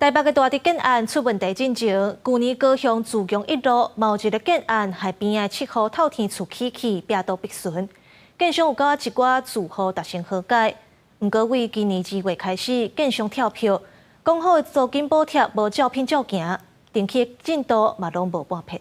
台北嘅大地建案出问题进前，去年高雄自强一路某一个建案海边嘅7号透天厝起起，壁都必顺，建商有甲一寡住户达成和解。不过为今年2月开始，建商跳票，讲好嘅租金补贴无照片照行，定期嘅进度嘛拢无半撇。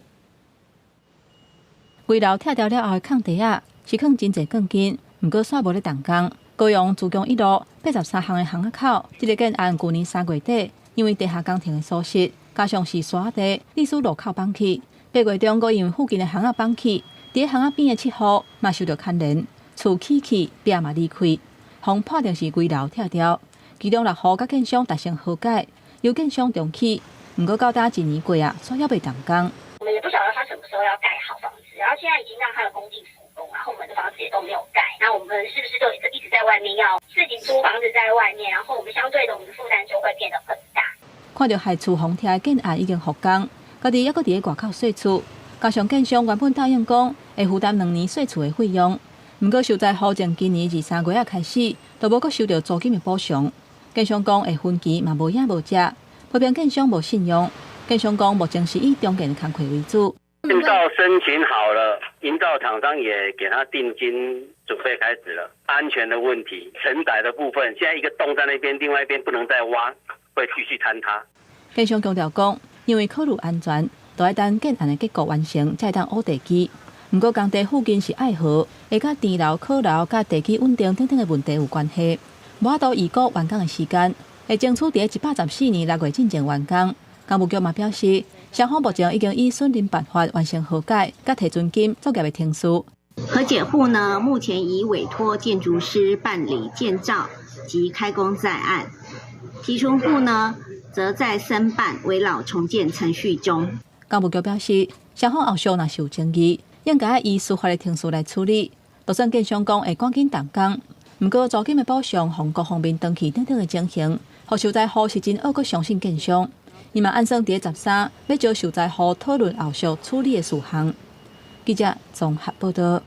围楼拆掉了后嘅空地啊，是放真侪钢筋，不过煞无咧动工。高雄自强一路83巷嘅巷仔口，这个建案去年3月底。 因为地下工程的疏失，加上是沙地，历史路口放弃。8月中，阁因为附近的巷仔放弃，伫巷仔边的7号嘛受到牵连，厝起起，壁嘛离开，风破定是危楼拆掉。其中6户甲建商达成和解，由建商重启，不过到达1年过啊，煞还未动工。我们也不晓得他什么时候要盖好房子，然后现在已经让他的工地复工，然后我们的房子也都没有盖，那我们是不是就一直在外面要自己租房子在外面，然后我们相对的我们的负担就会变得很大。 看到害厝风拆的建案已经复工，家己还阁伫咧外口税厝，加上建商原本答应讲会负担2年税厝的费用，不过受灾户从今年2、3月啊开始，都无阁收到租金的补偿。建商讲会分期嘛无影无食，批评建商无信用。建商讲目前是以中建的工课为主。营造申请好了，营造厂商也给他定金，准备开始了。安全的问题，承载的部分，现在一个洞在那边，另外一边不能再挖。 会继续坍塌。建商强调讲，因为考虑安全，都要等建案的结构完成，才当挖地基。不过工地附近是爱河，会甲电楼、考楼、甲地基稳定等等的问题有关系。无法度预估完工的时间，会争取伫114年6月进前完工。工务局嘛表示，双方目前已经以顺利办法完成和解，甲提准金作业的停书。和解户呢，目前已委托建筑师办理建造及开工在案。 提出户呢，则在申办围老重建程序中。工务局表示，双方后续若是有争议，应该以司法的程序来处理。就算建商讲会赶紧动工，不过租金的补偿、从各方面登记等等的情形，互受灾户是真恶阁相信建商。伊嘛按算伫13要招受灾户讨论后续处理的事项。记者综合报道。